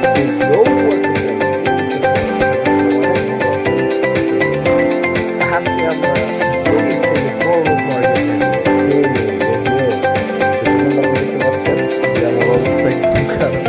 Yo, what's up, guys? আজকে আমরা গণিত থেকে বড়লোক হওয়ার জন্য দেখতে পাচ্ছেন যে আমার অবস্থা একদম খারাপ।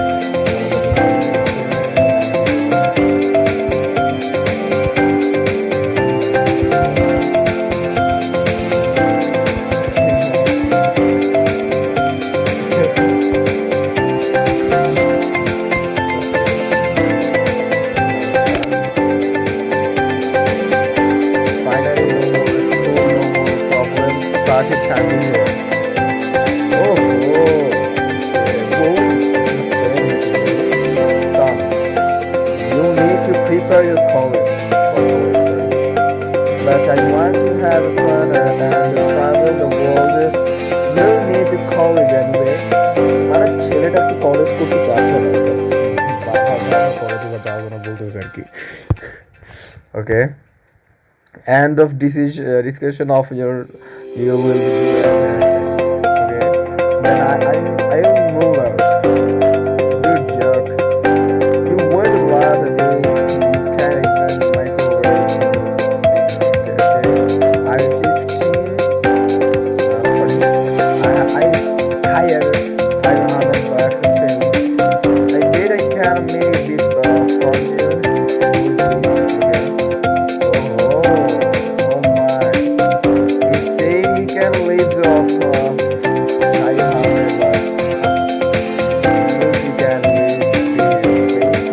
Finally, no more school, no more problems started happening here. Oh, boom. Son, you need to prepare your college for college, sir. But I want to have fun and travel the world. You need to college anyway. মানে ছেলেটা কি college করতে চাচ্ছে না, কলেজে যাবো না বলতেছে আর কি। ওকে, end of discussion of your you will be okay. Then I will move out. You jerk. You were the last day. You can't even microwave. Okay, okay. I'm 15. I $500 sale. I did I can make this from you. Okay. Oh my. He said he can live off $500. He can live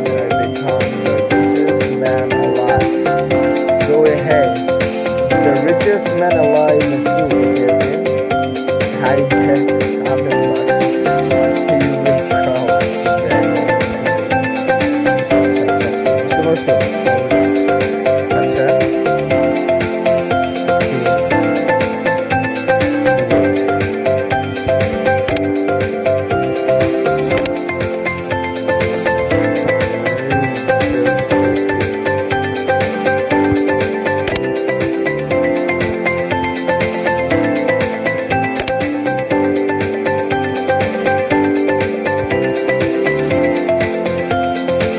when I become the richest man alive. Go ahead. The richest man alive in the food, okay? Harry Peck, $100. He will crawl. আচ্ছা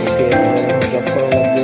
ওকে, job করা লাগবে।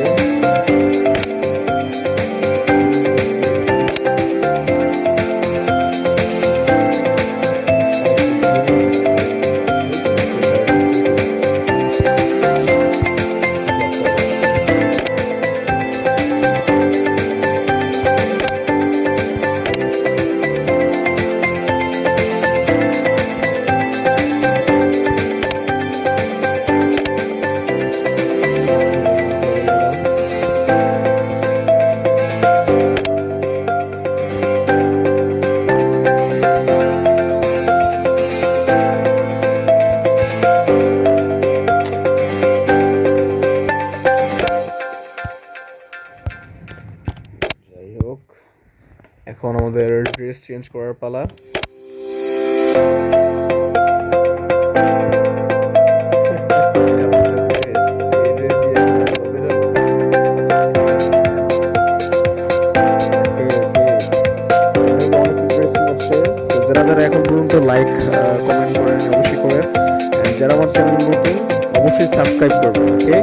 যাই হোক, এখন আমাদের dress change করার পালা। যারা যারা এখন পর্যন্ত লাইক কমেন্ট করেন অবশ্যই করেন, যারা আমার চ্যানেল নতুন অবশ্যই সাবস্ক্রাইব করবেন। ওকে,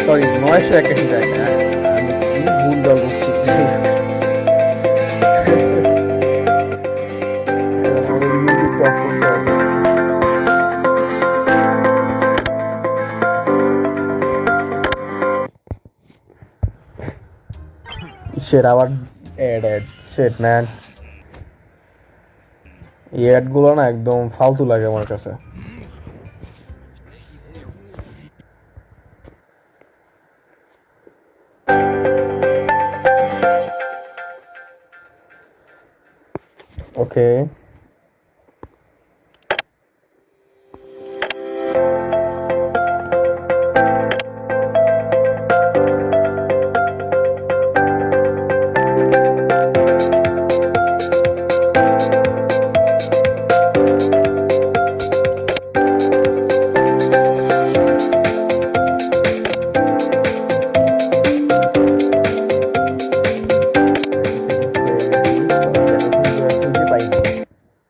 সরি 981 টাকা। আমি কি ভুলভাল বলছি। আমাদের মিউজিকটা অফ করতে হবে। Shit, আবার অ্যাড শিট ম্যান। এই অ্যাডগুলো না একদম ফালতু লাগে আমার কাছে। ওকে,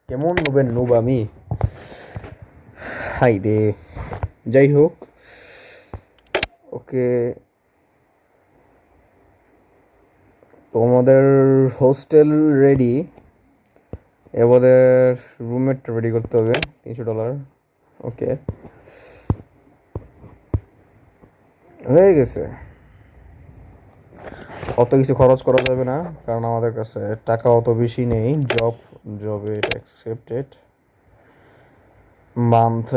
কেমন নুবেন নুব আমি, হাই রে। যাই হোক, ওকে, তোমাদের হোস্টেল রেডি, এবারে রুমমেট রেডি করতে হবে $300। ওকে, হয়ে গেছে। অত কিছু খরচ করা যাবে না, কারণ আমাদের কাছে টাকা অত বেশি নেই। জবে অ্যাকসেপ্টেড। মান্থ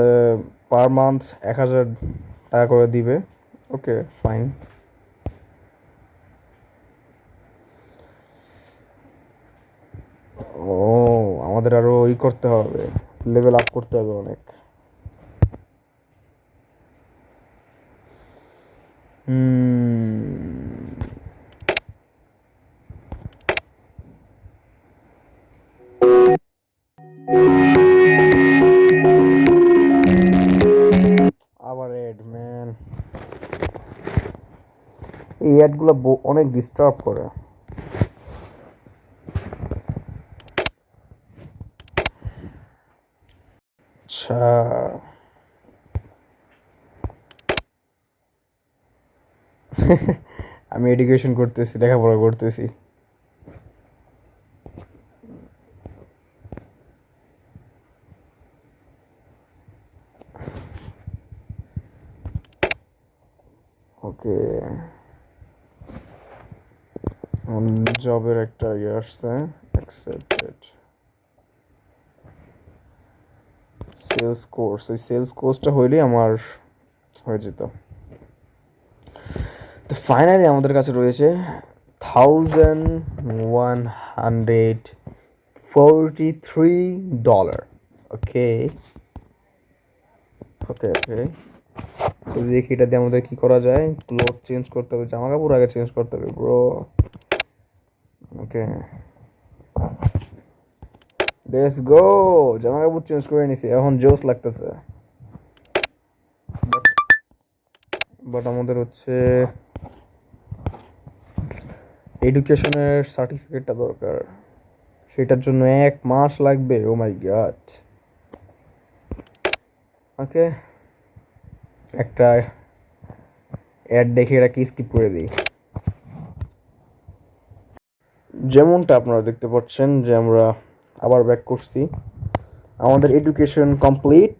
পার মান্থ 1000 টাকা করে দিবে। Okay fine. ও, আমাদের আরো করতে হবে, লেভেল আপ করতে হবে অনেক। আবার অ্যাড ম্যান, এই অ্যাডগুলো অনেক ডিস্টার্ব করে। আচ্ছা, আমি এডুকেশন করতেছি, লেখাপড়া করতেছি। ওকে, জবের একটা আসছে, অ্যাকসেপ্টেড। সেলস কোর্স, ওই সেলস কোর্সটা হইলেই আমার হয়ে যেত। তো ফাইনালি আমাদের কাছে রয়েছে $1,143। ওকে ওকে ওকে, তো দেখি এটা দিয়ে আমাদের কি করা যায়। ক্লোথ চেঞ্জ করতে হবে, জামা কাপড় আগে চেঞ্জ করতে হবে ব্রো। Okay, let's go. জামা কাপড় চেঞ্জ করে নিছি, এখন জোস লাগতেছে। বাট আমাদের হচ্ছে এডুকেশনের সার্টিফিকেটটা দরকার, সেটার জন্য 1 মাস লাগবে। ও মাই গড। ওকে, একটা অ্যাড দেখে এটাকে স্কিপ করে দিই। যেমনটা আপনারা দেখতে পাচ্ছেন যে আমরা আবার ব্যাক করছি, আমাদের এডুকেশন কমপ্লিট।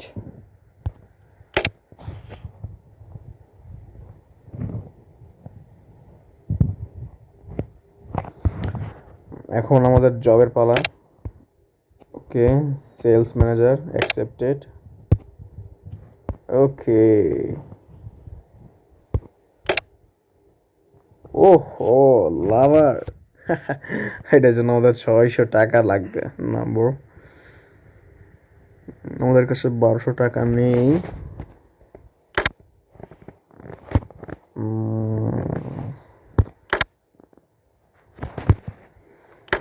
এখন আমাদের জবের পালা। ওকে, সেলস ম্যানেজার অ্যাকসেপ্টেড। ওকে, ওহো লাভার। এটার জন্য আমাদের 600 টাকা লাগবে না ব্রো, আমাদের কাছে 1200 টাকা নেই।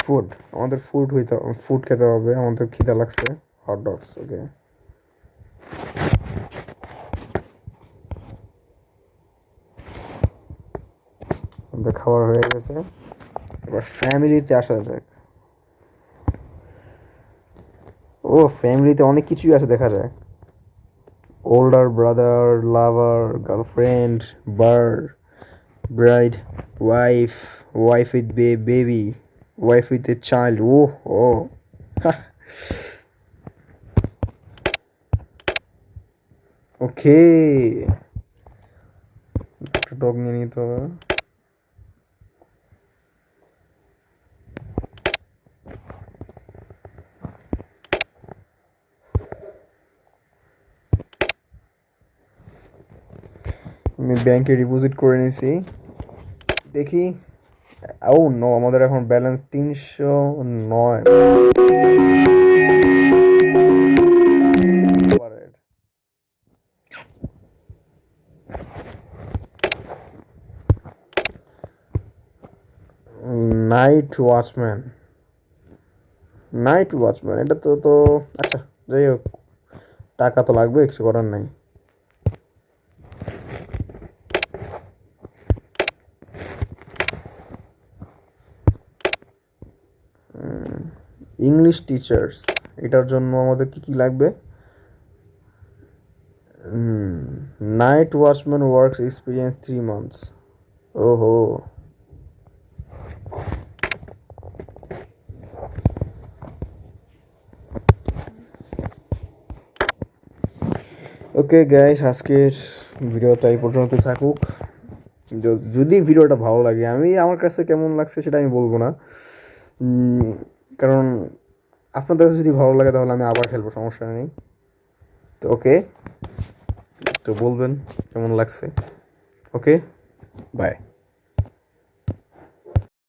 ফুড, আমাদের ফুড খেতে হবে, আমাদের খিদা লাগছে। Hot dogs. ওকে, আমাদের খাবার হয়ে গেছে, এবার ফ্যামিলিতে আসা যাক। ও, ফ্যামিলিতে অনেক কিছুই আছে দেখা যায়। ও older brother, lover, girlfriend, bride, wife with baby, wife with a child. Oh. ওকে, একটা ডগ নিয়ে নিতে হবে। আমি ব্যাংকে ডিপোজিট করে নিয়েছি, দেখি। ও নো, আমাদের এখন ব্যালেন্স 309। নাইট ওয়াচম্যান, এটা তো আচ্ছা, যাই হোক, টাকা তো লাগবে, কিছু করার নাই। ইংলিশ টিচার্স, এটার জন্য আমাদের কি কি লাগবে? Night watchman works experience 3 months। ওহো, ওকে গাইস, আজকের ভিডিওটা এই পর্যন্ত থাকুক। যদি ভিডিওটা ভালো লাগে, আমার কাছে কেমন লাগছে সেটা আমি বলবো না, কারণ আপনাদের যদি ভালো লাগে তাহলে আমি আবার খেলবো, সমস্যা নেই। তো ওকে, তো বলবেন কেমন লাগছে। ওকে, বাই।